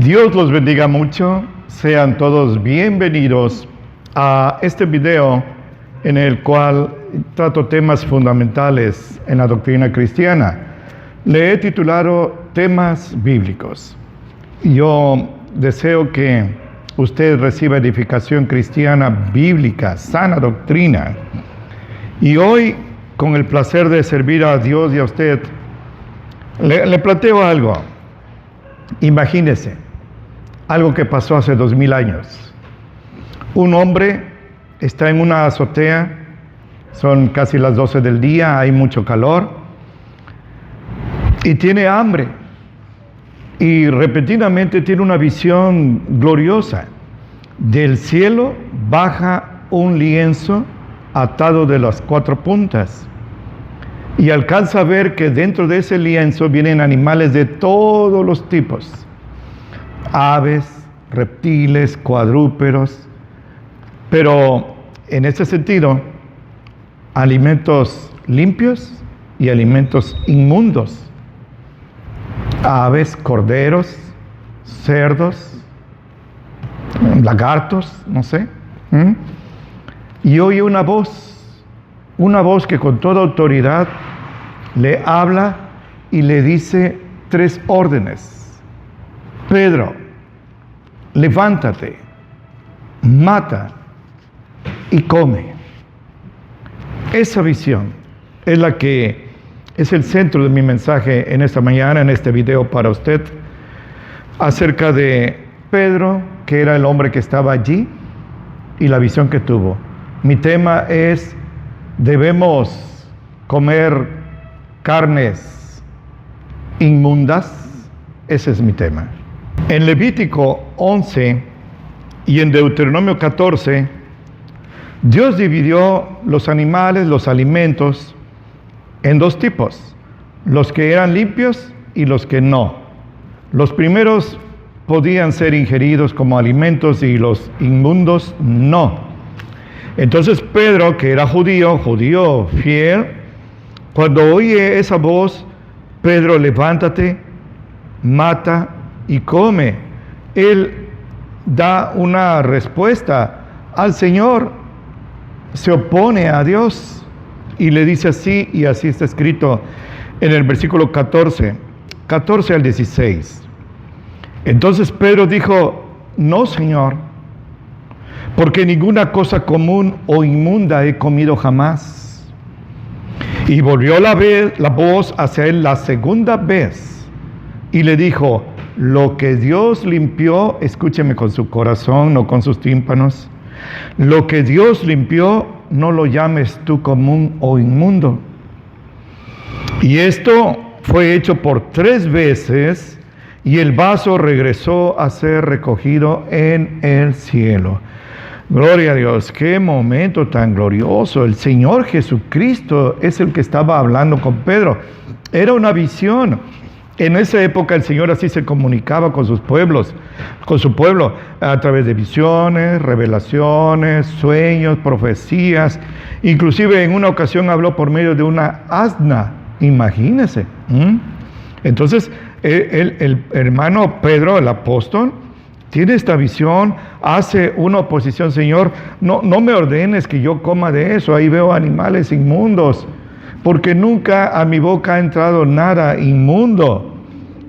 Dios los bendiga mucho. Sean todos bienvenidos a este video en el cual trato temas fundamentales en la doctrina cristiana. Le he titulado Temas Bíblicos. Yo deseo que usted reciba edificación cristiana bíblica, sana doctrina. Y hoy, con el placer de servir a Dios y a usted, le planteo algo. Imagínese, algo que pasó hace 2000 años. Un hombre está en una azotea, son casi las 12 del día, hay mucho calor, y tiene hambre. Y repentinamente tiene una visión gloriosa. Del cielo baja un lienzo atado de las 4 puntas. Y alcanza a ver que dentro de ese lienzo vienen animales de todos los tipos. Aves, reptiles, cuadrúpedos. Pero en ese sentido, alimentos limpios y alimentos inmundos. Aves, corderos, cerdos, lagartos, no sé. Y oye una voz que con toda autoridad le habla y le dice 3 órdenes. Pedro, levántate, mata y come. Esa visión es la que es el centro de mi mensaje en esta mañana, en este video para usted, acerca de Pedro, que era el hombre que estaba allí, y la visión que tuvo. Mi tema es: ¿debemos comer carnes inmundas? Ese es mi tema. En Levítico 11 y en Deuteronomio 14, Dios dividió los animales, los alimentos, en 2 tipos: los que eran limpios y los que no. Los primeros podían ser ingeridos como alimentos y los inmundos no. Entonces Pedro, que era judío fiel, cuando oye esa voz: Pedro, levántate, mata y come, él da una respuesta al Señor, se opone a Dios y le dice así, y así está escrito en el versículo 14 al 16. Entonces Pedro dijo: no, Señor, porque ninguna cosa común o inmunda he comido jamás. Y volvió la voz hacia él la segunda vez y le dijo: lo que Dios limpió, escúcheme con su corazón, no con sus tímpanos, lo que Dios limpió, no lo llames tú común o inmundo. Y esto fue hecho por 3 veces, y el vaso regresó a ser recogido en el cielo. Gloria a Dios, qué momento tan glorioso. El Señor Jesucristo es el que estaba hablando con Pedro. Era una visión. En esa época el Señor así se comunicaba con sus pueblos, con su pueblo, a través de visiones, revelaciones, sueños, profecías. Inclusive en una ocasión habló por medio de una asna. Imagínense. Entonces el hermano Pedro, el apóstol, tiene esta visión, hace una oposición: Señor, no me ordenes que yo coma de eso, ahí veo animales inmundos, porque nunca a mi boca ha entrado nada inmundo.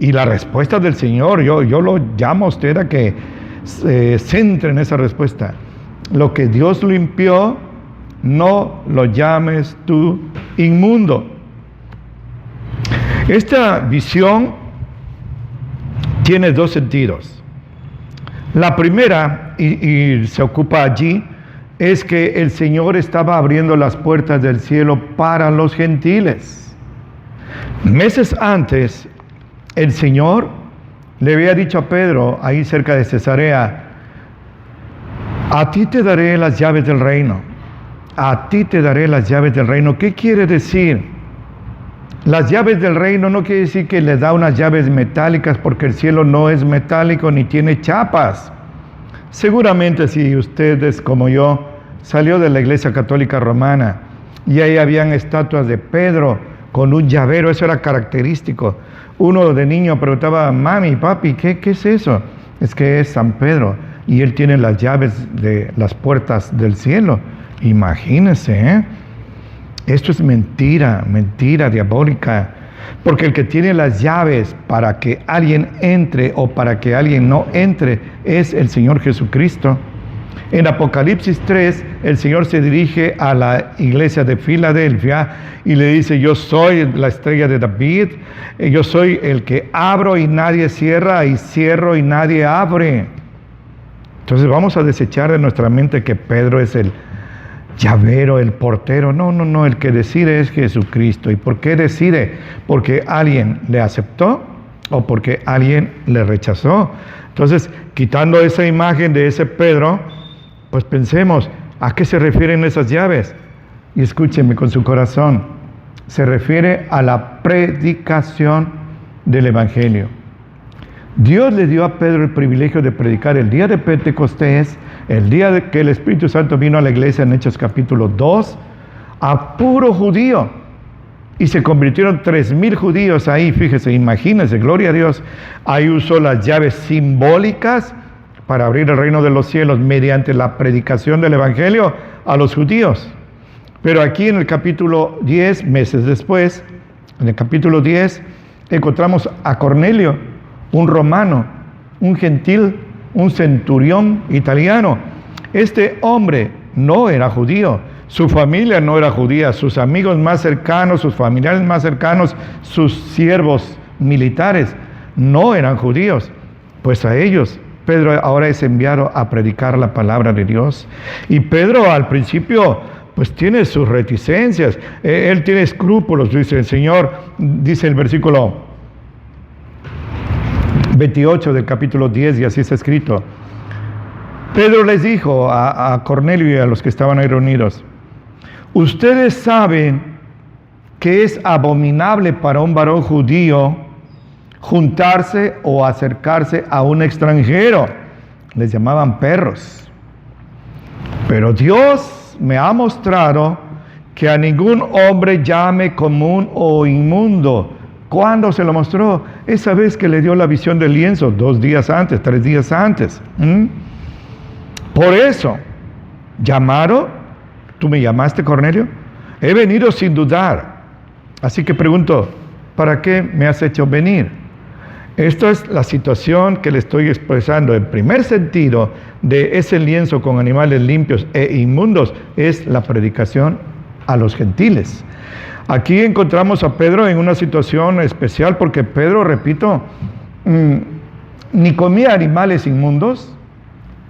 Y la respuesta del Señor, yo lo llamo a usted a que se centre en esa respuesta: lo que Dios limpió, no lo llames tú inmundo. Esta visión tiene 2 sentidos. La primera, y se ocupa allí, es que el Señor estaba abriendo las puertas del cielo para los gentiles. Meses antes, el Señor le había dicho a Pedro, ahí cerca de Cesarea: a ti te daré las llaves del reino. A ti te daré las llaves del reino. ¿Qué quiere decir? Las llaves del reino no quiere decir que le da unas llaves metálicas, porque el cielo no es metálico ni tiene chapas. Seguramente, si usted es como yo, salió de la Iglesia Católica Romana y ahí habían estatuas de Pedro con un llavero, eso era característico. Uno de niño preguntaba: mami, papi, ¿qué es eso? es que es San Pedro y él tiene las llaves de las puertas del cielo. Imagínense, ¿eh? Esto es mentira, mentira diabólica. Porque el que tiene las llaves para que alguien entre o para que alguien no entre es el Señor Jesucristo. En Apocalipsis 3, el Señor se dirige a la iglesia de Filadelfia y le dice: yo soy la estrella de David, yo soy el que abro y nadie cierra, y cierro y nadie abre. Entonces vamos a desechar de nuestra mente que Pedro es el llavero, el portero. No, el que decide es Jesucristo. ¿Y por qué decide? ¿Porque alguien le aceptó o porque alguien le rechazó? Entonces, quitando esa imagen de ese Pedro, pues pensemos, ¿a qué se refieren esas llaves? Y escúchenme con su corazón. Se refiere a la predicación del Evangelio. Dios le dio a Pedro el privilegio de predicar el día de Pentecostés, el día de que el Espíritu Santo vino a la iglesia en Hechos capítulo 2, a puro judío. Y se convirtieron 3,000 judíos ahí, fíjese, imagínense, gloria a Dios. Ahí usó las llaves simbólicas para abrir el reino de los cielos mediante la predicación del Evangelio a los judíos. Pero aquí en el capítulo 10, meses después, en el capítulo 10, encontramos a Cornelio, un romano, un gentil, un centurión italiano. Este hombre no era judío, su familia no era judía, sus amigos más cercanos, sus familiares más cercanos, sus siervos militares no eran judíos. Pues a ellos Pedro ahora es enviado a predicar la palabra de Dios. Y Pedro al principio pues tiene sus reticencias, él tiene escrúpulos, dice el Señor, dice el versículo 28 del capítulo 10, y así está escrito. Pedro les dijo a Cornelio y a los que estaban ahí reunidos: ustedes saben que es abominable para un varón judío juntarse o acercarse a un extranjero. Les llamaban perros. Pero Dios me ha mostrado que a ningún hombre llame común o inmundo. ¿Cuándo se lo mostró? Esa vez que le dio la visión del lienzo, 2 días antes, 3 días antes. Por eso, llamaron, ¿tú me llamaste, Cornelio? He venido sin dudar. Así que pregunto, ¿para qué me has hecho venir? Esta es la situación que le estoy expresando. El primer sentido de ese lienzo con animales limpios e inmundos es la predicación a los gentiles. Aquí encontramos a Pedro en una situación especial porque Pedro, repito, ni comía animales inmundos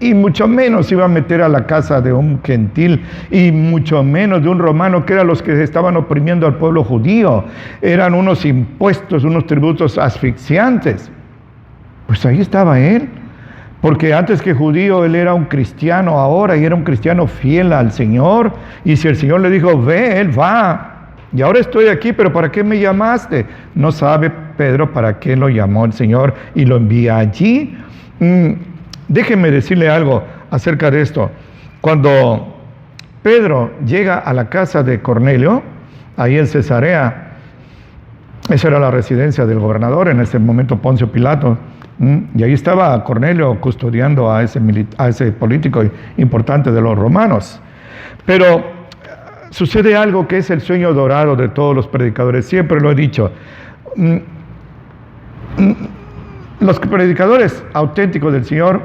y mucho menos iba a meter a la casa de un gentil y mucho menos de un romano, que eran los que estaban oprimiendo al pueblo judío. Eran unos impuestos, unos tributos asfixiantes. Pues ahí estaba él, porque antes que judío él era un cristiano ahora, y era un cristiano fiel al Señor. Y si el Señor le dijo, ve, él va. Y ahora estoy aquí, pero ¿para qué me llamaste? No sabe Pedro para qué lo llamó el Señor y lo envía allí. Déjenme decirle algo acerca de esto. Cuando Pedro llega a la casa de Cornelio, ahí en Cesarea, esa era la residencia del gobernador, en ese momento Poncio Pilato, y ahí estaba Cornelio custodiando a ese político importante de los romanos. Pero sucede algo que es el sueño dorado de todos los predicadores, siempre lo he dicho. Los predicadores auténticos del Señor,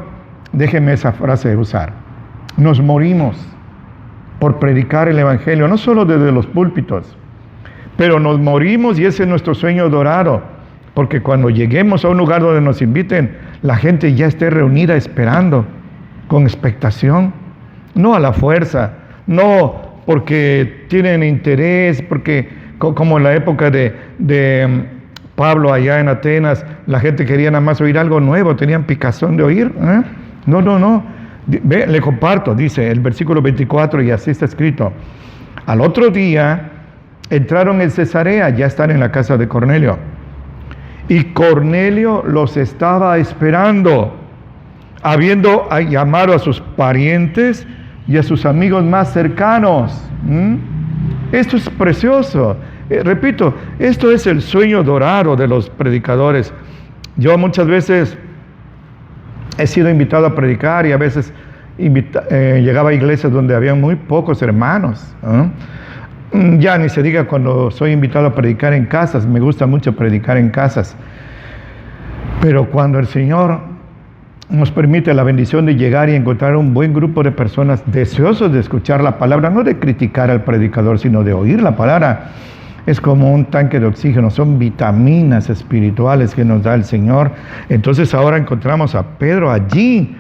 déjenme esa frase de usar, nos morimos por predicar el Evangelio, no solo desde los púlpitos, pero nos morimos, y ese es nuestro sueño dorado, porque cuando lleguemos a un lugar donde nos inviten, la gente ya esté reunida esperando, con expectación, no a la fuerza, no porque tienen interés, porque como en la época de Pablo allá en Atenas, la gente quería nada más oír algo nuevo, tenían picazón de oír. No. Le comparto, dice el versículo 24, y así está escrito. Al otro día entraron en Cesarea, ya están en la casa de Cornelio. Y Cornelio los estaba esperando, habiendo llamado a sus parientes y a sus amigos más cercanos. Esto es precioso. Repito, esto es el sueño dorado de los predicadores. Yo muchas veces He sido invitado a predicar y a veces llegaba a iglesias donde había muy pocos hermanos, ¿no? Ya ni se diga cuando soy invitado a predicar en casas. Me gusta mucho predicar en casas. Pero cuando el Señor nos permite la bendición de llegar y encontrar un buen grupo de personas deseosos de escuchar la palabra, no de criticar al predicador, sino de oír la palabra, es como un tanque de oxígeno, son vitaminas espirituales que nos da el Señor. Entonces ahora encontramos a Pedro allí.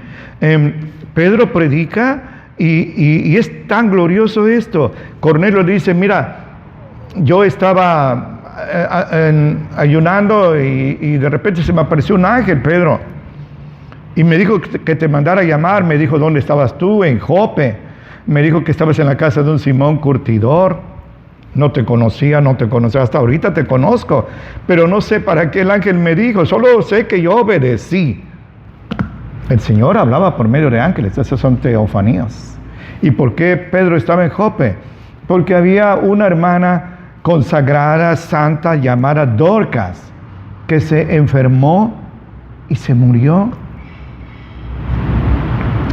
Pedro predica y es tan glorioso esto. Cornelio dice, mira, yo estaba ayunando y de repente se me apareció un ángel, Pedro, y me dijo que te mandara a llamar. Me dijo, ¿dónde estabas tú? En Jope. Me dijo que estabas en la casa de un Simón curtidor. No te conocía, hasta ahorita te conozco, pero no sé para qué el ángel me dijo, solo sé que yo obedecí. El Señor hablaba por medio de ángeles, esas son teofanías. ¿Y por qué Pedro estaba en Jope? Porque había una hermana consagrada, santa, llamada Dorcas, que se enfermó y se murió.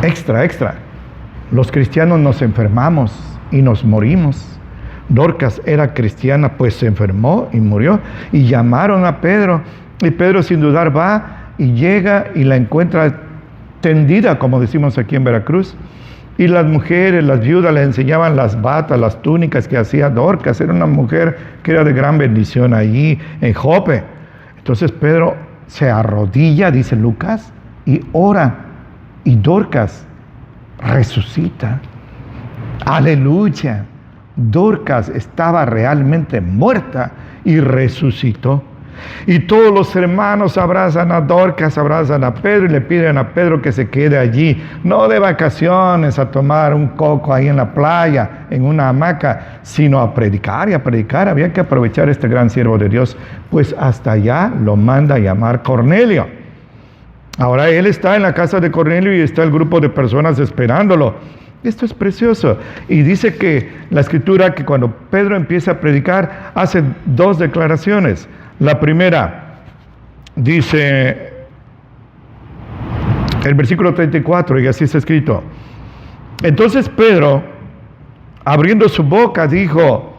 Extra. Los cristianos nos enfermamos y nos morimos. Dorcas era cristiana, pues se enfermó y murió. Y llamaron a Pedro. Y Pedro sin dudar va y llega y la encuentra tendida, como decimos aquí en Veracruz. Y las mujeres, las viudas, le enseñaban las batas, las túnicas que hacía Dorcas. Era una mujer que era de gran bendición allí en Jope. Entonces Pedro se arrodilla, dice Lucas, y ora. Y Dorcas resucita. Aleluya. Dorcas estaba realmente muerta y resucitó. Y todos los hermanos abrazan a Dorcas, abrazan a Pedro y le piden a Pedro que se quede allí, no de vacaciones a tomar un coco ahí en la playa, en una hamaca, sino a predicar y a predicar. Había que aprovechar este gran siervo de Dios, pues hasta allá lo manda a llamar Cornelio. Ahora él está en la casa de Cornelio y está el grupo de personas esperándolo. Esto es precioso. Y dice que la Escritura, que cuando Pedro empieza a predicar, hace dos declaraciones. La primera, dice el versículo 34, y así está escrito. Entonces Pedro, abriendo su boca, dijo,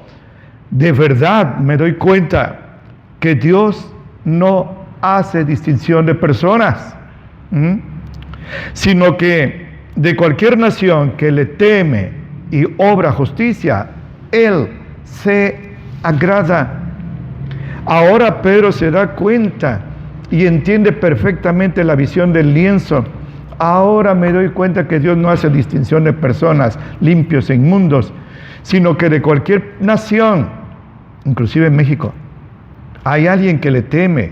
de verdad me doy cuenta que Dios no hace distinción de personas, sino que de cualquier nación que le teme y obra justicia, Él se agrada. Ahora Pedro se da cuenta y entiende perfectamente la visión del lienzo. Ahora me doy cuenta que Dios no hace distinción de personas, limpios e inmundos, sino que de cualquier nación, inclusive en México, hay alguien que le teme,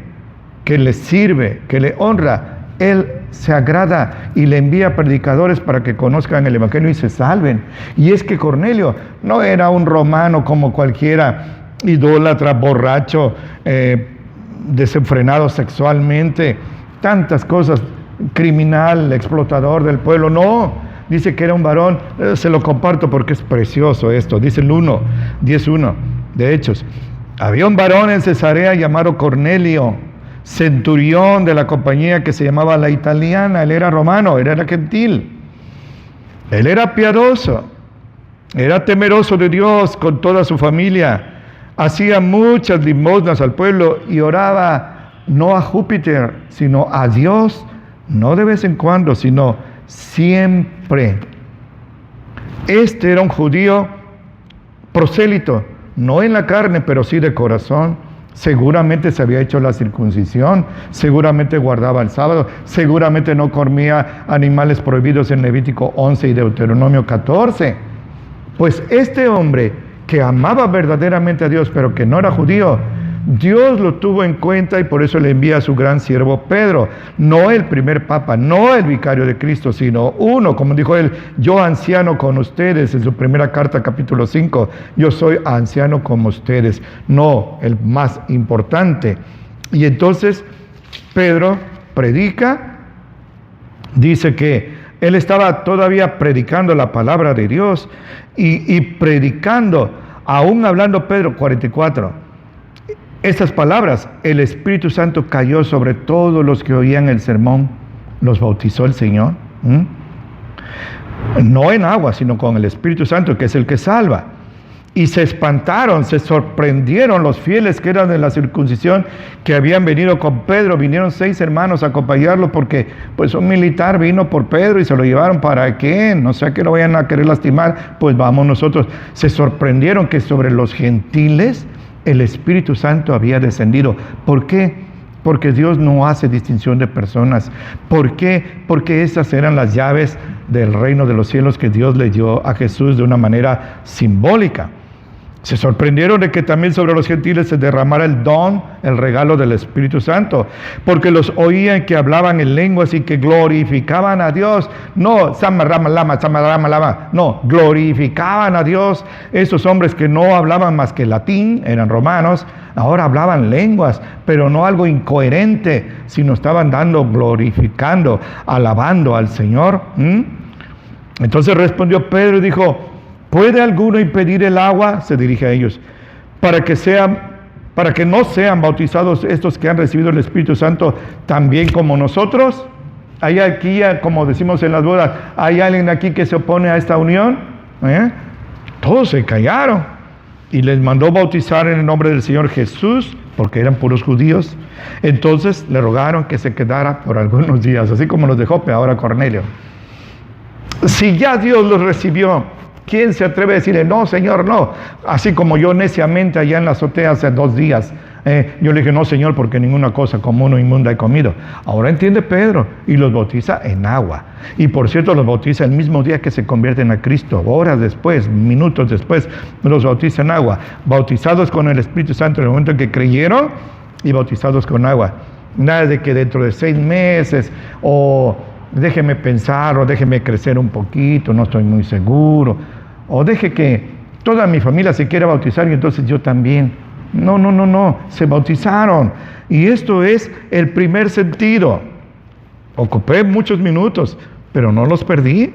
que le sirve, que le honra. Él se agrada y le envía predicadores para que conozcan el Evangelio y se salven. Y es que Cornelio no era un romano como cualquiera, idólatra, borracho, desenfrenado sexualmente, tantas cosas, criminal, explotador del pueblo. No, dice que era un varón. Se lo comparto porque es precioso esto. Dice el 10:1 de Hechos. Había un varón en Cesarea llamado Cornelio, centurión de la compañía que se llamaba la Italiana. Él era romano, él era gentil. Él era piadoso, era temeroso de Dios con toda su familia. Hacía muchas limosnas al pueblo y oraba no a Júpiter, sino a Dios, no de vez en cuando, sino siempre. Este era un judío prosélito, no en la carne, pero sí de corazón. Seguramente se había hecho la circuncisión, seguramente guardaba el sábado, seguramente no comía animales prohibidos en Levítico 11 y Deuteronomio 14. Pues este hombre que amaba verdaderamente a Dios, pero que no era judío, Dios lo tuvo en cuenta y por eso le envía a su gran siervo Pedro, no el primer papa, no el vicario de Cristo, sino uno, como dijo él, yo anciano con ustedes, en su primera carta, capítulo 5, yo soy anciano como ustedes, no el más importante. Y entonces Pedro predica, dice que él estaba todavía predicando la palabra de Dios y predicando, aún hablando Pedro 44, estas palabras, el Espíritu Santo cayó sobre todos los que oían el sermón. los bautizó el Señor. No en agua, sino con el Espíritu Santo, que es el que salva. Y se espantaron, se sorprendieron los fieles que eran de la circuncisión, que habían venido con Pedro. Vinieron 6 hermanos a acompañarlo, porque pues un militar vino por Pedro y se lo llevaron. ¿Para qué? No sea que lo vayan a querer lastimar, pues vamos nosotros. Se sorprendieron que sobre los gentiles el Espíritu Santo había descendido. ¿Por qué? Porque Dios no hace distinción de personas. ¿Por qué? Porque esas eran las llaves del reino de los cielos que Dios le dio a Jesús de una manera simbólica. Se sorprendieron de que también sobre los gentiles se derramara el don, el regalo del Espíritu Santo, porque los oían que hablaban en lenguas y que glorificaban a Dios. No, no, glorificaban a Dios. Esos hombres que no hablaban más que latín, eran romanos, ahora hablaban lenguas, pero no algo incoherente, sino estaban glorificando, alabando al Señor. Entonces respondió Pedro y dijo: ¿puede alguno impedir el agua? Se dirige a ellos, para que no sean bautizados estos que han recibido el Espíritu Santo también como nosotros. ¿Hay aquí, como decimos en las bodas, hay alguien aquí que se opone a esta unión? Todos se callaron y les mandó bautizar en el nombre del Señor Jesús, porque eran puros judíos. Entonces le rogaron que se quedara por algunos días, así como los de Jope, ahora Cornelio. Si ya Dios los recibió, ¿quién se atreve a decirle: no, Señor, no? Así como yo neciamente allá en la azotea hace 2 días, yo le dije: no, Señor, porque ninguna cosa común o inmunda he comido. Ahora entiende Pedro y los bautiza en agua. Y por cierto, los bautiza el mismo día que se convierten a Cristo, horas después, minutos después, los bautiza en agua, bautizados con el Espíritu Santo en el momento en que creyeron y bautizados con agua. Nada de que dentro de 6 meses o déjeme pensar, o déjeme crecer un poquito, no estoy muy seguro, o deje que toda mi familia se quiera bautizar y entonces yo también. No, se bautizaron. Y esto es el primer sentido. Ocupé muchos minutos, pero no los perdí,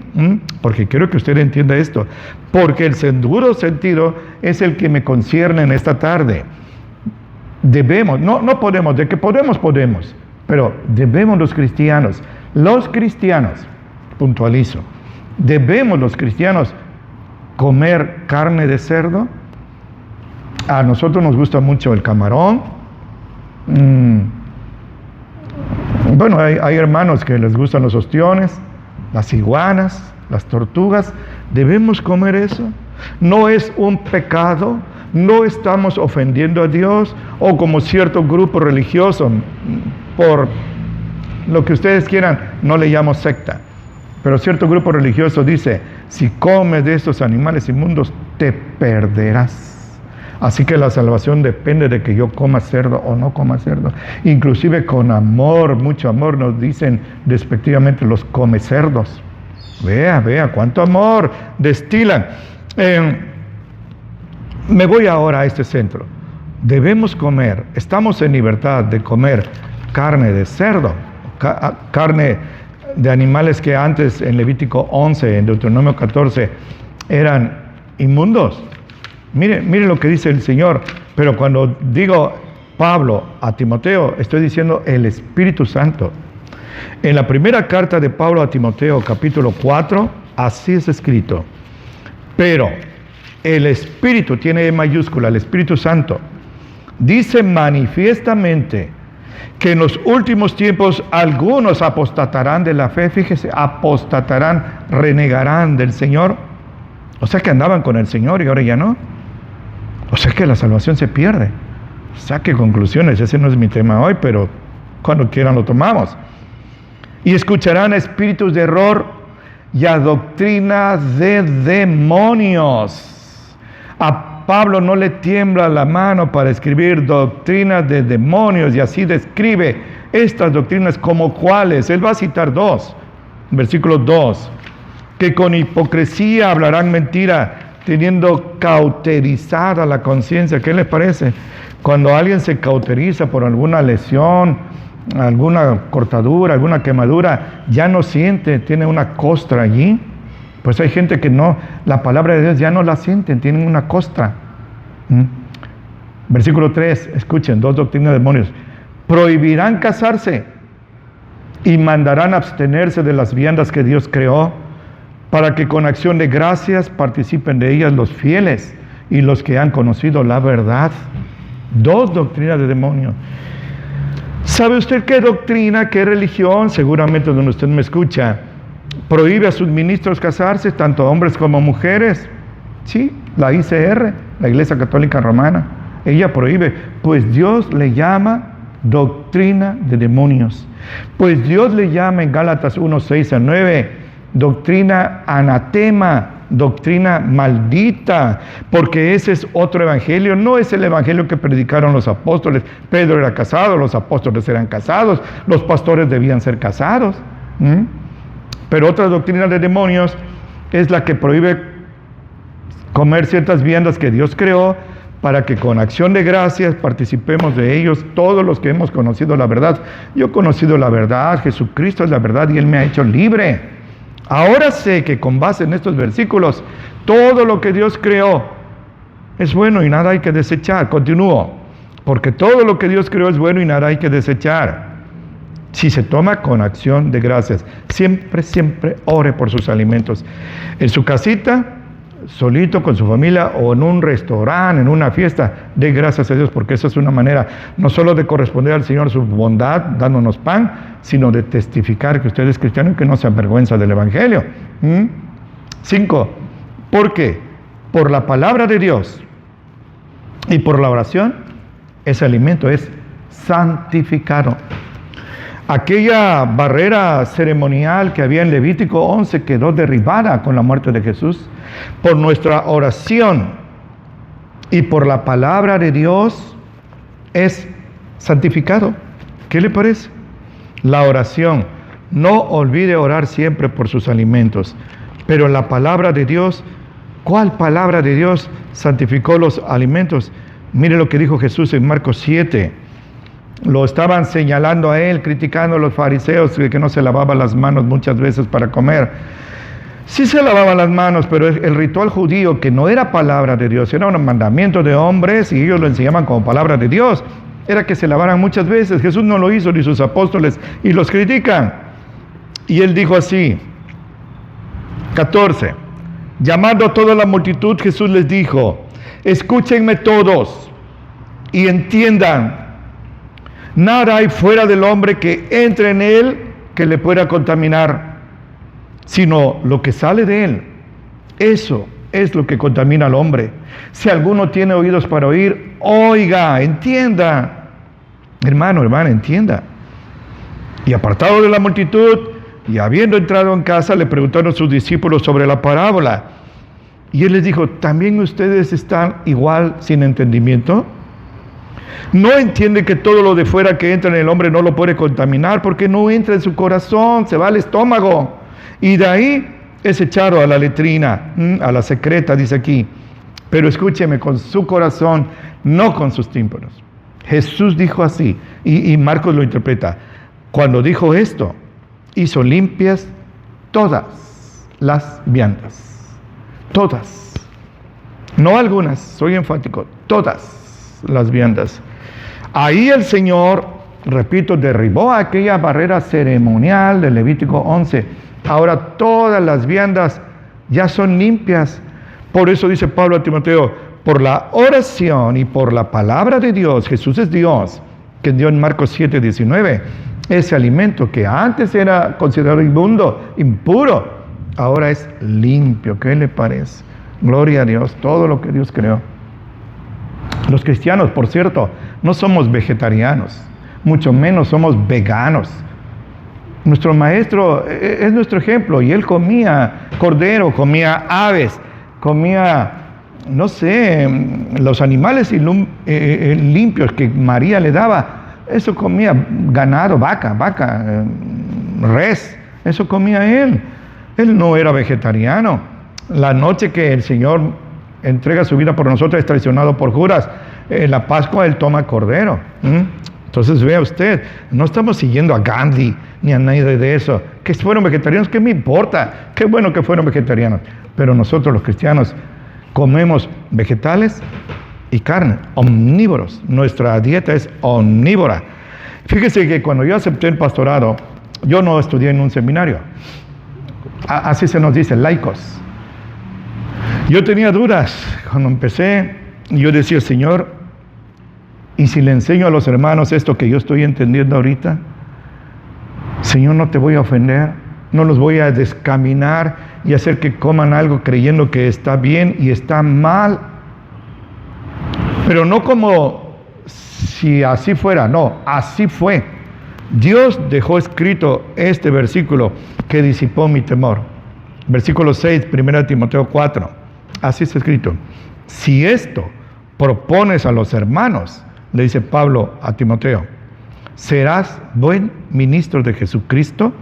porque quiero que usted entienda esto, porque el segundo sentido es el que me concierne en esta tarde. Debemos, no podemos, de que podemos, pero debemos los cristianos, puntualizo, debemos los cristianos comer carne de cerdo. A nosotros nos gusta mucho el camarón. Bueno, hay hermanos que les gustan los ostiones, las iguanas, las tortugas. ¿Debemos comer eso? No es un pecado, no estamos ofendiendo a Dios, o como cierto grupo religioso, por lo que ustedes quieran, no le llamo secta, pero cierto grupo religioso dice: si comes de estos animales inmundos, te perderás. Así que la salvación depende de que yo coma cerdo o no coma cerdo. Inclusive con amor, mucho amor, nos dicen despectivamente los come cerdos. Vea cuánto amor destilan. Me voy ahora a este centro. Debemos comer, estamos en libertad de comer carne de cerdo, carne de animales que antes en Levítico 11, en Deuteronomio 14, eran inmundos. Mire lo que dice el Señor. Pero cuando digo Pablo a Timoteo, estoy diciendo el Espíritu Santo. En la primera carta de Pablo a Timoteo, capítulo 4, así es escrito: pero el Espíritu, tiene E mayúscula, el Espíritu Santo, dice manifiestamente que en los últimos tiempos algunos apostatarán de la fe. Fíjese, apostatarán, renegarán del Señor. O sea que andaban con el Señor y ahora ya no. O sea que la salvación se pierde. Saque conclusiones, ese no es mi tema hoy, pero cuando quieran lo tomamos. Y escucharán a espíritus de error y a doctrinas de demonios. A Pablo no le tiembla la mano para escribir doctrinas de demonios, y así describe estas doctrinas como cuáles. Él va a citar 2, versículo 2, que con hipocresía hablarán mentira, teniendo cauterizada la conciencia. ¿Qué les parece? Cuando alguien se cauteriza por alguna lesión, alguna cortadura, alguna quemadura, ya no siente, tiene una costra allí. Pues hay gente que no, la palabra de Dios ya no la sienten, tienen una costra. Versículo 3, escuchen, 2 doctrinas de demonios. Prohibirán casarse y mandarán abstenerse de las viandas que Dios creó, para que con acción de gracias participen de ellas los fieles y los que han conocido la verdad. 2 doctrinas de demonios. ¿Sabe usted qué doctrina, qué religión, seguramente donde usted me escucha, prohíbe a sus ministros casarse, tanto hombres como mujeres? Sí, la ICR, la Iglesia Católica Romana. Ella prohíbe, pues Dios le llama doctrina de demonios. Pues Dios le llama en Gálatas 1:6-9, doctrina anatema, doctrina maldita, porque ese es otro evangelio, no es el evangelio que predicaron los apóstoles. Pedro era casado, los apóstoles eran casados, los pastores debían ser casados. Pero otra doctrina de demonios es la que prohíbe comer ciertas viandas que Dios creó, para que con acción de gracias participemos de ellos todos los que hemos conocido la verdad. Yo he conocido la verdad, Jesucristo es la verdad y Él me ha hecho libre. Ahora sé que con base en estos versículos, todo lo que Dios creó es bueno y nada hay que desechar. Continúo, porque todo lo que Dios creó es bueno y nada hay que desechar, si se toma con acción de gracias. Siempre, siempre ore por sus alimentos. En su casita, solito con su familia, o en un restaurante, en una fiesta, dé gracias a Dios, porque esa es una manera no solo de corresponder al Señor su bondad dándonos pan, sino de testificar que usted es cristiano y que no se avergüenza del Evangelio. 5. ¿Por qué? Por la palabra de Dios y por la oración, ese alimento es santificado. Aquella barrera ceremonial que había en Levítico 11 quedó derribada con la muerte de Jesús. Por nuestra oración y por la palabra de Dios es santificado. ¿Qué le parece? La oración. No olvide orar siempre por sus alimentos. Pero la palabra de Dios, ¿cuál palabra de Dios santificó los alimentos? Mire lo que dijo Jesús en Marcos 7. Lo estaban señalando a él, criticando a los fariseos de que no se lavaban las manos muchas veces para comer. Sí se lavaban las manos, pero el ritual judío, que no era palabra de Dios, era un mandamiento de hombres y ellos lo enseñaban como palabra de Dios, era que se lavaran muchas veces. Jesús no lo hizo, ni sus apóstoles, y los critican. Y él dijo así, 14, llamando a toda la multitud, Jesús les dijo, escúchenme todos y entiendan. Nada hay fuera del hombre que entre en él que le pueda contaminar, sino lo que sale de él. Eso es lo que contamina al hombre. Si alguno tiene oídos para oír, oiga, entienda. Hermano, hermana, entienda. Y apartado de la multitud, y habiendo entrado en casa, le preguntaron sus discípulos sobre la parábola. Y él les dijo, ¿también ustedes están igual sin entendimiento? No entiende que todo lo de fuera que entra en el hombre no lo puede contaminar, porque no entra en su corazón, se va al estómago, y de ahí es echado a la letrina, a la secreta, dice aquí. Pero escúcheme, con su corazón, no con sus tímpanos. Jesús dijo así, y Marcos lo interpreta. Cuando dijo esto, hizo limpias todas las viandas. Todas. No algunas, soy enfático, todas las viandas. Ahí el Señor, repito, derribó aquella barrera ceremonial de Levítico 11. Ahora todas las viandas ya son limpias. Por eso dice Pablo a Timoteo, por la oración y por la palabra de Dios, Jesús es Dios, que dio en Marcos 7:19, ese alimento que antes era considerado inmundo, impuro, ahora es limpio. ¿Qué le parece? Gloria a Dios, todo lo que Dios creó. Los cristianos, por cierto, no somos vegetarianos, mucho menos somos veganos. Nuestro maestro es nuestro ejemplo, y él comía cordero, comía aves, comía, no sé, los animales limpios que María le daba. Eso comía ganado, vaca, res, eso comía él. Él no era vegetariano. La noche que el Señor entrega su vida por nosotros, es traicionado por Judas. En la Pascua él toma cordero. Entonces vea usted, no estamos siguiendo a Gandhi ni a nadie de eso. Que fueron vegetarianos, ¿qué me importa? Qué bueno que fueron vegetarianos. Pero nosotros los cristianos comemos vegetales y carne, omnívoros. Nuestra dieta es omnívora. Fíjese que cuando yo acepté el pastorado, Yo no estudié en un seminario. Así se nos dice, laicos. Yo tenía dudas cuando empecé. Yo decía, Señor, ¿y si le enseño a los hermanos esto que yo estoy entendiendo ahorita? Señor, no te voy a ofender, no los voy a descaminar y hacer que coman algo creyendo que está bien y está mal. Pero no como si así fuera, no, así fue. Dios dejó escrito este versículo que disipó mi temor. Versículo 6, 1 Timoteo 4. Así está escrito. Si esto propones a los hermanos, le dice Pablo a Timoteo, serás buen ministro de Jesucristo,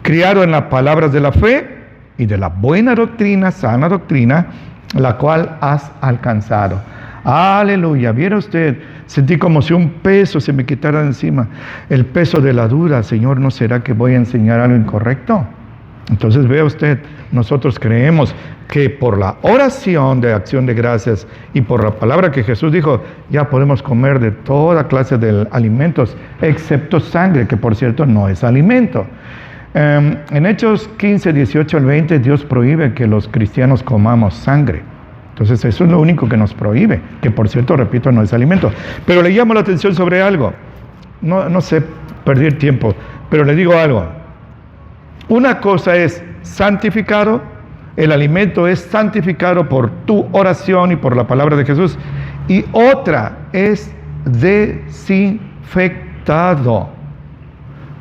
criado en las palabras de la fe y de la buena doctrina, sana doctrina, la cual has alcanzado. Aleluya. ¿Viera usted? Sentí como si un peso se me quitara de encima. El peso de la duda. Señor, ¿no será que voy a enseñar algo incorrecto? Entonces vea usted, nosotros creemos que por la oración de acción de gracias y por la palabra que Jesús dijo, ya podemos comer de toda clase de alimentos, excepto sangre, que por cierto no es alimento. En Hechos 15, 18 al 20, Dios prohíbe que los cristianos comamos sangre. Entonces eso es lo único que nos prohíbe, que por cierto, repito, no es alimento. Pero le llamo la atención sobre algo. No sé perder tiempo, pero le digo algo. Una cosa es santificado, el alimento es santificado por tu oración y por la palabra de Jesús, y otra es desinfectado.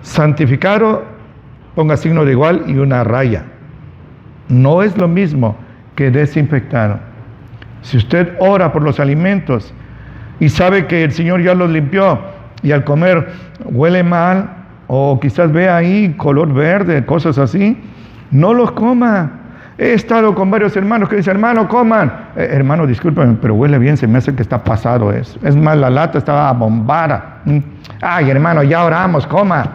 Santificado, ponga signo de igual y una raya. No es lo mismo que desinfectado. Si usted ora por los alimentos y sabe que el Señor ya los limpió y al comer huele mal, o quizás vea ahí color verde, cosas así, no los coma. He estado con varios hermanos que dicen, hermano, coman. Hermano, discúlpame, pero huele bien, se me hace que está pasado eso. Es más, la lata estaba bombada. Ay, hermano, ya oramos, coma.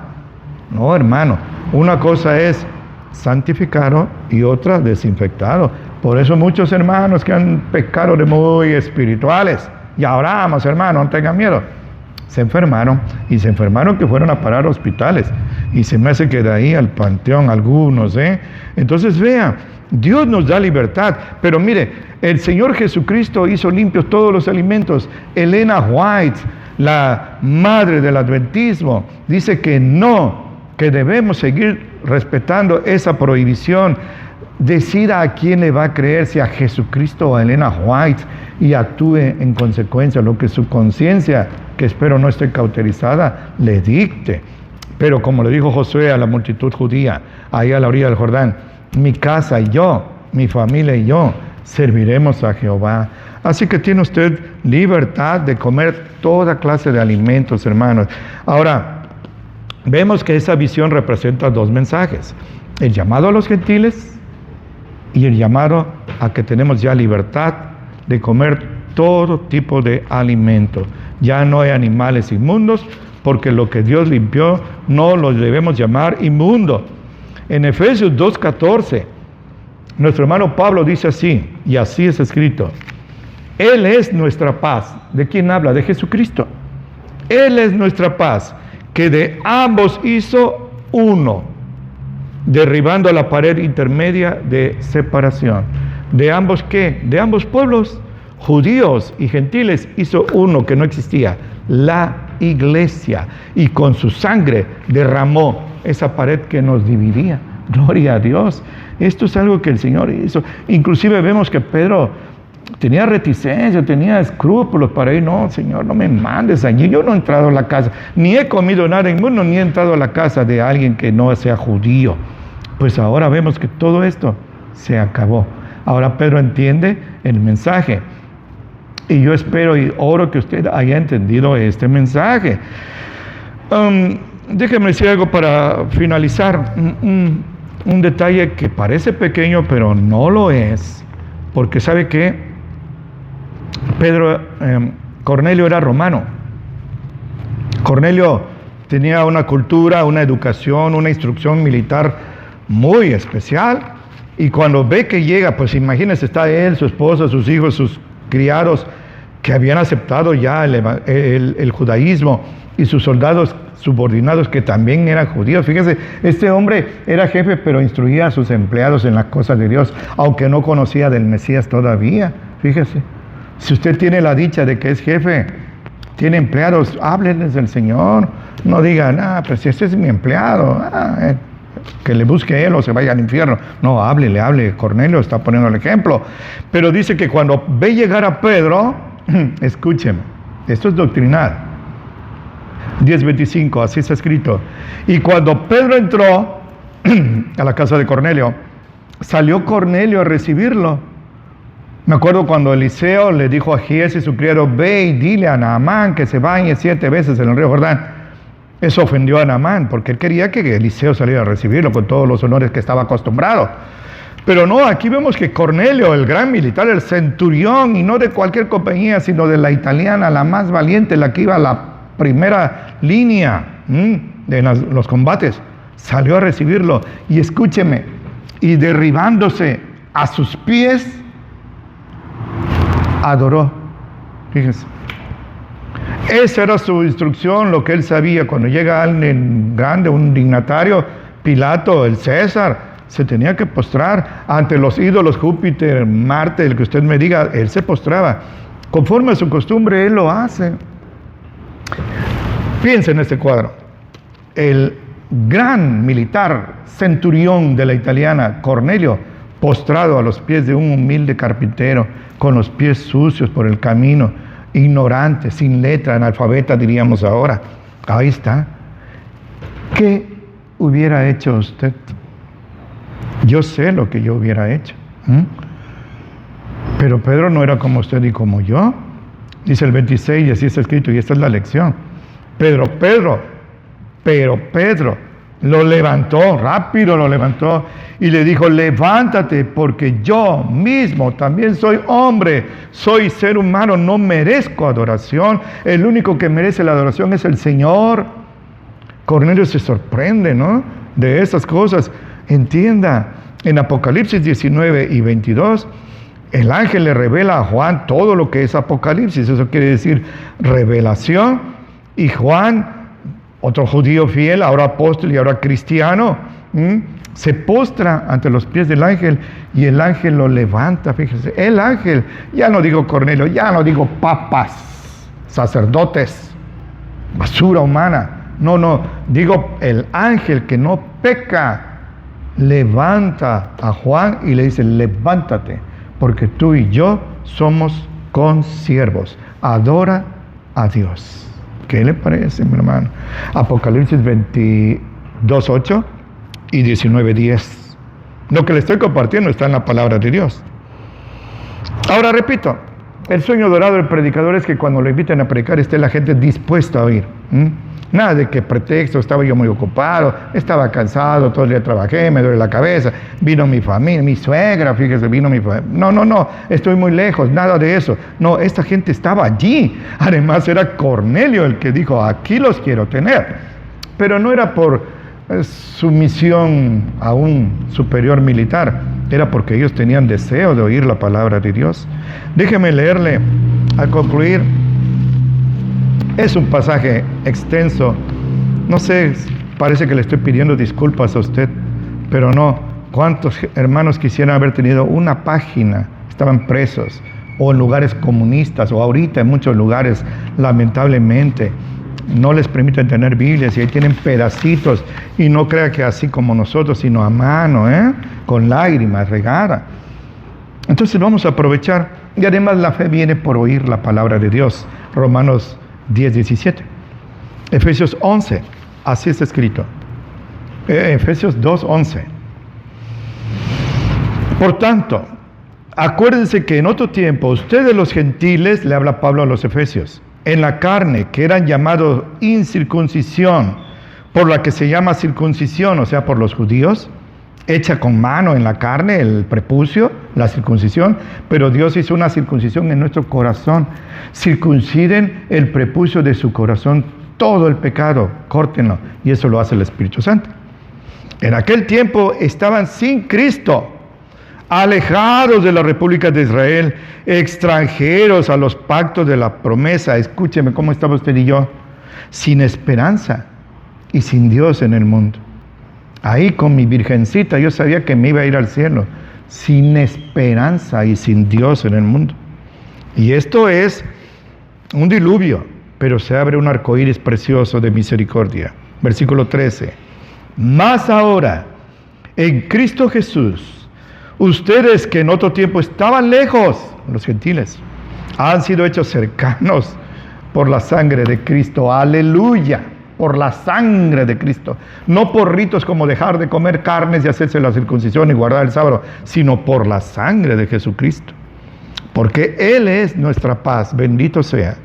No, hermano, una cosa es santificado y otra desinfectado. Por eso muchos hermanos que han pecado de muy espirituales, ya oramos, hermano, no tengan miedo. Se enfermaron, y se enfermaron que fueron a parar a hospitales, y se me hace que de ahí al panteón algunos, Entonces vea, Dios nos da libertad, pero mire, el Señor Jesucristo hizo limpios todos los alimentos. Elena White, la madre del adventismo, dice que no, que debemos seguir respetando esa prohibición. Decida a quién le va a creer, si a Jesucristo o a Elena White, y actúe en consecuencia, lo que su conciencia, que espero no esté cauterizada, le dicte. Pero como le dijo Josué a la multitud judía, ahí a la orilla del Jordán, mi casa y yo, mi familia y yo, serviremos a Jehová. Así que tiene usted libertad de comer toda clase de alimentos, hermanos. Ahora, vemos que esa visión representa dos mensajes: el llamado a los gentiles y el llamado a que tenemos ya libertad de comer todo tipo de alimento. Ya no hay animales inmundos, porque lo que Dios limpió no lo debemos llamar inmundo. En Efesios 2:14, nuestro hermano Pablo dice así, y así es escrito: Él es nuestra paz. ¿De quién habla? De Jesucristo. Él es nuestra paz, que de ambos hizo uno, derribando la pared intermedia de separación. ¿De ambos qué? De ambos pueblos, judíos y gentiles, hizo uno que no existía, la iglesia, y con su sangre derramó esa pared que nos dividía. Gloria a Dios. Esto es algo que el Señor hizo. Inclusive vemos que Pedro tenía reticencia, tenía escrúpulos para ir. No, Señor, no me mandes allí. Yo no he entrado a la casa, ni he comido nada inmundo, ni he entrado a la casa de alguien que no sea judío. Pues ahora vemos que todo esto se acabó. Ahora Pedro entiende el mensaje. Y yo espero y oro que usted haya entendido este mensaje. Déjeme decir algo para finalizar. Un detalle que parece pequeño, pero no lo es. Porque ¿sabe qué? Cornelio era romano. Cornelio tenía una cultura, una educación, una instrucción militar muy especial. Y cuando ve que llega, pues imagínense, está él, su esposa, sus hijos, sus criados, que habían aceptado ya el judaísmo, y sus soldados subordinados que también eran judíos. Fíjese, este hombre era jefe, pero instruía a sus empleados en las cosas de Dios, aunque no conocía del Mesías todavía. Fíjese, si usted tiene la dicha de que es jefe, tiene empleados, háblenles del Señor. No digan, pero si este es mi empleado, que le busque él o se vaya al infierno. No, hable. Cornelio está poniendo el ejemplo. Pero dice que cuando ve llegar a Pedro, escúcheme, esto es doctrinal. 10:25, así está escrito. Y cuando Pedro entró a la casa de Cornelio, salió Cornelio a recibirlo. Me acuerdo cuando Eliseo le dijo a Giesi, su criado, ve y dile a Naamán que se bañe 7 veces en el río Jordán. Eso ofendió a Naamán, porque él quería que Eliseo saliera a recibirlo con todos los honores que estaba acostumbrado. Pero no, aquí vemos que Cornelio, el gran militar, el centurión, y no de cualquier compañía, sino de la italiana, la más valiente, la que iba a la primera línea de los combates, salió a recibirlo. Y escúcheme, y derribándose a sus pies, adoró. Fíjense. Esa era su instrucción, lo que él sabía. Cuando llega alguien grande, un dignatario, Pilato, el César, se tenía que postrar ante los ídolos, Júpiter, Marte, el que usted me diga, él se postraba. Conforme a su costumbre, él lo hace. Piensa en este cuadro. El gran militar, centurión de la italiana, Cornelio, postrado a los pies de un humilde carpintero, con los pies sucios por el camino, ignorante, sin letra, analfabeta diríamos ahora. Ahí está. ¿Qué hubiera hecho usted? Yo sé lo que yo hubiera hecho. Pero Pedro no era como usted y como yo. Dice el 26, y así está escrito, y esta es la lección. Pero Pedro lo levantó, rápido lo levantó, y le dijo, levántate, porque yo mismo también soy hombre, soy ser humano, no merezco adoración. El único que merece la adoración es el Señor. Cornelio se sorprende, ¿no?, de esas cosas. Entienda, en Apocalipsis 19 y 22, el ángel le revela a Juan todo lo que es Apocalipsis. Eso quiere decir revelación. Y Juan, otro judío fiel, ahora apóstol y ahora cristiano, se postra ante los pies del ángel, y el ángel lo levanta. Fíjese, el ángel, ya no digo Cornelio, ya no digo papas, sacerdotes, basura humana. No, digo el ángel que no peca, levanta a Juan y le dice, levántate, porque tú y yo somos consiervos. Adora a Dios. ¿Qué le parece, mi hermano? Apocalipsis 22:8 y 19:10. Lo que le estoy compartiendo está en la palabra de Dios. Ahora repito, el sueño dorado del predicador es que cuando lo inviten a predicar esté la gente dispuesta a oír. Nada de que pretexto, estaba yo muy ocupado, estaba cansado, todo el día trabajé, me duele la cabeza, vino mi familia, mi suegra, fíjese, vino mi familia. No, estoy muy lejos, nada de eso. No, esta gente estaba allí. Además era Cornelio el que dijo, aquí los quiero tener. Pero no era por sumisión a un superior militar, era porque ellos tenían deseo de oír la palabra de Dios. Déjeme leerle al concluir. Es un pasaje extenso. No sé, parece que le estoy pidiendo disculpas a usted, pero no. ¿Cuántos hermanos quisieran haber tenido una página? Estaban presos, o en lugares comunistas, o ahorita en muchos lugares, lamentablemente, no les permiten tener Biblias, y ahí tienen pedacitos, y no crea que así como nosotros, sino a mano, con lágrimas, regada. Entonces vamos a aprovechar, y además la fe viene por oír la palabra de Dios. Romanos 10:17. Efesios 11, así está escrito. Efesios 2:11. Por tanto, acuérdense que en otro tiempo ustedes los gentiles, le habla Pablo a los efesios, en la carne, que eran llamados incircuncisión, por la que se llama circuncisión, o sea, por los judíos, hecha con mano en la carne, el prepucio, la circuncisión, pero Dios hizo una circuncisión en nuestro corazón. Circunciden el prepucio de su corazón, todo el pecado, córtenlo, y eso lo hace el Espíritu Santo. En aquel tiempo estaban sin Cristo, alejados de la República de Israel, extranjeros a los pactos de la promesa. Escúcheme cómo estaba usted y yo, sin esperanza y sin Dios en el mundo. Ahí con mi virgencita yo sabía que me iba a ir al cielo, sin esperanza y sin Dios en el mundo. Y esto es un diluvio, pero se abre un arco iris precioso de misericordia. Versículo 13. Mas ahora, en Cristo Jesús, ustedes que en otro tiempo estaban lejos, los gentiles, han sido hechos cercanos por la sangre de Cristo. Aleluya. Por la sangre de Cristo. No por ritos como dejar de comer carnes y hacerse la circuncisión y guardar el sábado, sino por la sangre de Jesucristo. Porque Él es nuestra paz, bendito sea.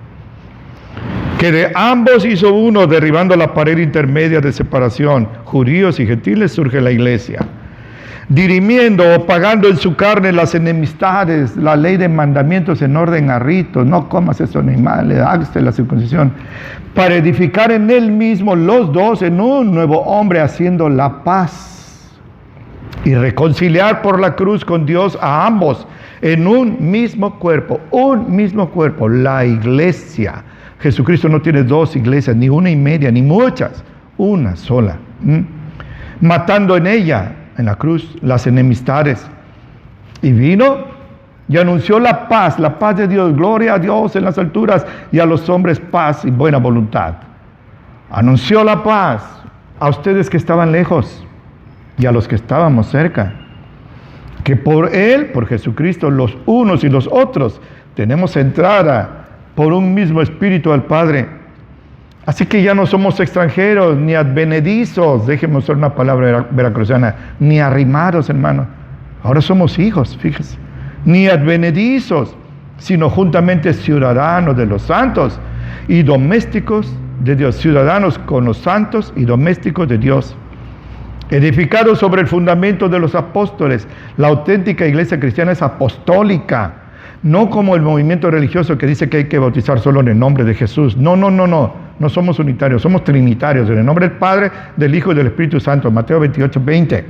Que de ambos hizo uno, derribando la pared intermedia de separación, judíos y gentiles, surge la iglesia. Dirimiendo o pagando en su carne las enemistades, la ley de mandamientos en orden a ritos, no comas esos animales, hágase la circuncisión, para edificar en él mismo los dos en un nuevo hombre, haciendo la paz y reconciliar por la cruz con Dios a ambos en un mismo cuerpo, la iglesia. Jesucristo no tiene dos iglesias, ni una y media, ni muchas, una sola. Matando en ella, en la cruz, las enemistades. Y vino y anunció la paz de Dios. Gloria a Dios en las alturas y a los hombres paz y buena voluntad. Anunció la paz a ustedes que estaban lejos y a los que estábamos cerca. Que por Él, por Jesucristo, los unos y los otros, tenemos entrada por un mismo espíritu al Padre. Así que ya no somos extranjeros, ni advenedizos, déjenme usar una palabra veracruzana, ni arrimados, hermano. Ahora somos hijos, fíjese. Ni advenedizos, sino juntamente ciudadanos de los santos y domésticos de Dios. Ciudadanos con los santos y domésticos de Dios. Edificados sobre el fundamento de los apóstoles. La auténtica iglesia cristiana es apostólica. No como el movimiento religioso que dice que hay que bautizar solo en el nombre de Jesús. No. No somos unitarios, somos trinitarios, en el nombre del Padre, del Hijo y del Espíritu Santo. Mateo 28:20.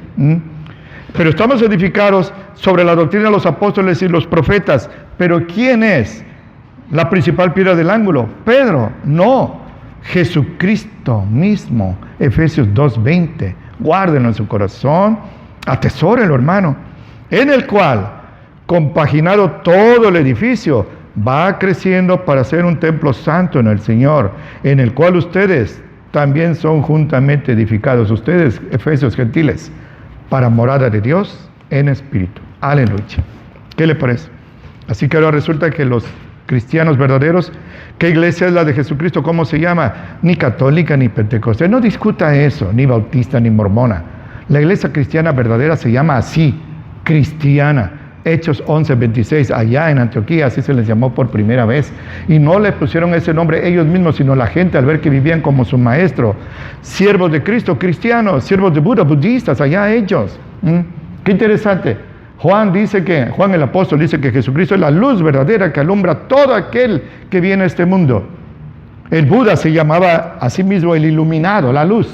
Pero estamos edificados sobre la doctrina de los apóstoles y los profetas. ¿Pero quién es la principal piedra del ángulo? Pedro. No, Jesucristo mismo. Efesios 2:20. Guárdenlo en su corazón, atesórenlo, hermano. En el cual, compaginado todo el edificio, va creciendo para ser un templo santo en el Señor, en el cual ustedes también son juntamente edificados, ustedes, efesios gentiles, para morada de Dios en espíritu. Aleluya. ¿Qué le parece? Así que ahora resulta que los cristianos verdaderos, ¿qué iglesia es la de Jesucristo? ¿Cómo se llama? Ni católica ni pentecostés. No discuta eso, ni bautista ni mormona. La iglesia cristiana verdadera se llama así, cristiana. Hechos 11:26, allá en Antioquía, así se les llamó por primera vez. Y no le pusieron ese nombre ellos mismos, sino la gente al ver que vivían como su maestro. Siervos de Cristo, cristianos, siervos de Buda, budistas, allá ellos. Qué interesante. Juan el apóstol dice que Jesucristo es la luz verdadera que alumbra a todo aquel que viene a este mundo. El Buda se llamaba a sí mismo el iluminado, la luz.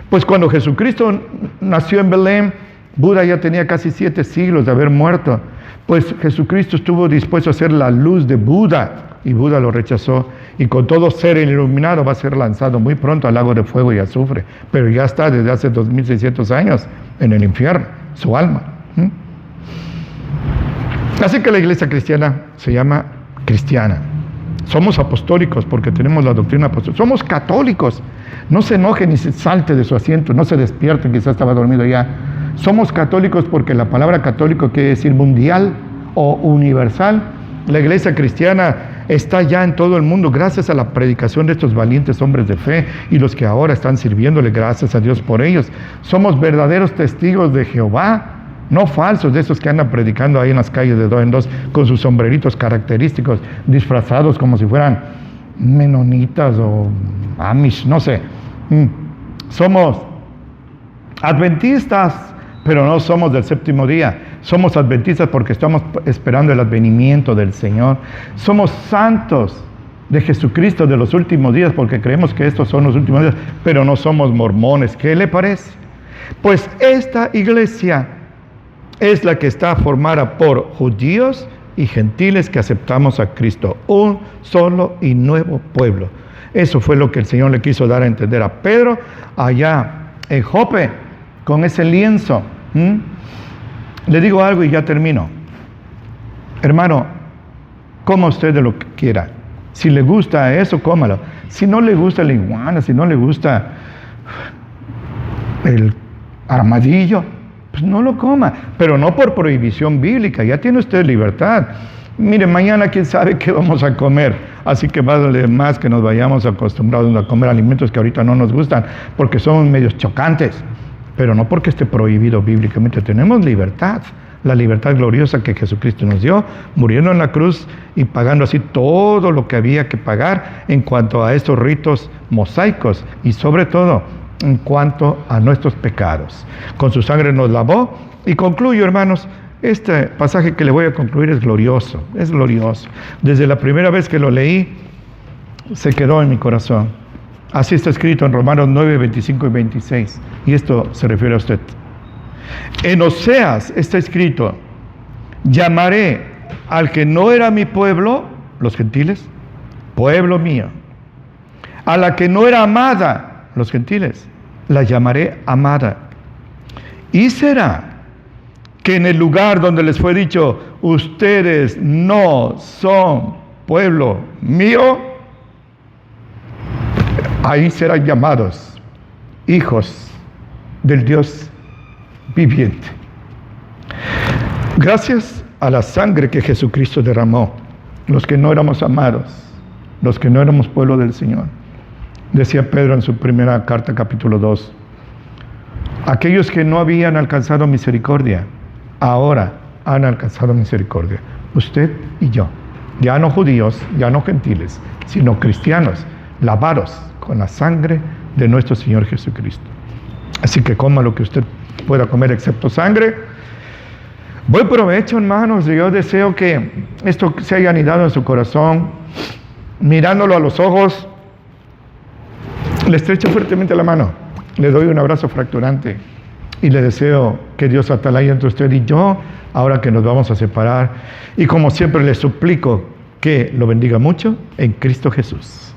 Pues cuando Jesucristo nació en Belén, Buda ya tenía casi 7 siglos de haber muerto. Pues Jesucristo estuvo dispuesto a ser la luz de Buda, y Buda lo rechazó. Y con todo ser iluminado va a ser lanzado muy pronto al lago de fuego y azufre. Pero ya está desde hace 2600 años en el infierno, su alma. Así que la iglesia cristiana se llama cristiana. Somos apostólicos porque tenemos la doctrina apostólica. Somos católicos. No se enoje ni se salte de su asiento, no se despierte, quizás estaba dormido ya. Somos católicos porque la palabra católico quiere decir mundial o universal. La iglesia cristiana está ya en todo el mundo gracias a la predicación de estos valientes hombres de fe y los que ahora están sirviéndole, gracias a Dios por ellos. Somos verdaderos testigos de Jehová, no falsos, de esos que andan predicando ahí en las calles de dos en dos con sus sombreritos característicos, disfrazados como si fueran menonitas o amish, no sé. Somos adventistas, pero no somos del séptimo día. Somos adventistas porque estamos esperando el advenimiento del Señor. Somos santos de Jesucristo de los últimos días porque creemos que estos son los últimos días, pero no somos mormones. ¿Qué le parece? Pues esta iglesia es la que está formada por judíos y gentiles que aceptamos a Cristo. Un solo y nuevo pueblo. Eso fue lo que el Señor le quiso dar a entender a Pedro allá en Jope, con ese lienzo. Le digo algo y ya termino. Hermano, coma usted de lo que quiera. Si le gusta eso, cómalo. Si no le gusta la iguana, si no le gusta el armadillo, pues no lo coma. Pero no por prohibición bíblica, ya tiene usted libertad. Mire, mañana quién sabe qué vamos a comer. Así que vale más que nos vayamos acostumbrados a comer alimentos que ahorita no nos gustan, porque somos medios chocantes. Pero no porque esté prohibido bíblicamente. Tenemos libertad. La libertad gloriosa que Jesucristo nos dio, muriendo en la cruz y pagando así todo lo que había que pagar en cuanto a estos ritos mosaicos y sobre todo en cuanto a nuestros pecados. Con su sangre nos lavó. Y concluyo, hermanos, este pasaje que le voy a concluir es glorioso, es glorioso. Desde la primera vez que lo leí, se quedó en mi corazón. Así está escrito en Romanos 9, 25 y 26. Y esto se refiere a usted. En Oseas está escrito: llamaré al que no era mi pueblo, los gentiles, pueblo mío. A la que no era amada, los gentiles, la llamaré amada. Y será que en el lugar donde les fue dicho, ustedes no son pueblo mío, ahí serán llamados hijos del Dios viviente. Gracias a la sangre que Jesucristo derramó, los que no éramos amados, los que no éramos pueblo del Señor, decía Pedro en su primera carta, capítulo 2, aquellos que no habían alcanzado misericordia, ahora han alcanzado misericordia, usted y yo, ya no judíos, ya no gentiles, sino cristianos, lavados con la sangre de nuestro Señor Jesucristo. Así que coma lo que usted pueda comer excepto sangre. Buen provecho, hermanos. Yo deseo que esto se haya anidado en su corazón. Mirándolo a los ojos, le estrecho fuertemente la mano, le doy un abrazo fracturante y le deseo que Dios atalaya entre usted y yo, ahora que nos vamos a separar. Y como siempre le suplico que lo bendiga mucho en Cristo Jesús.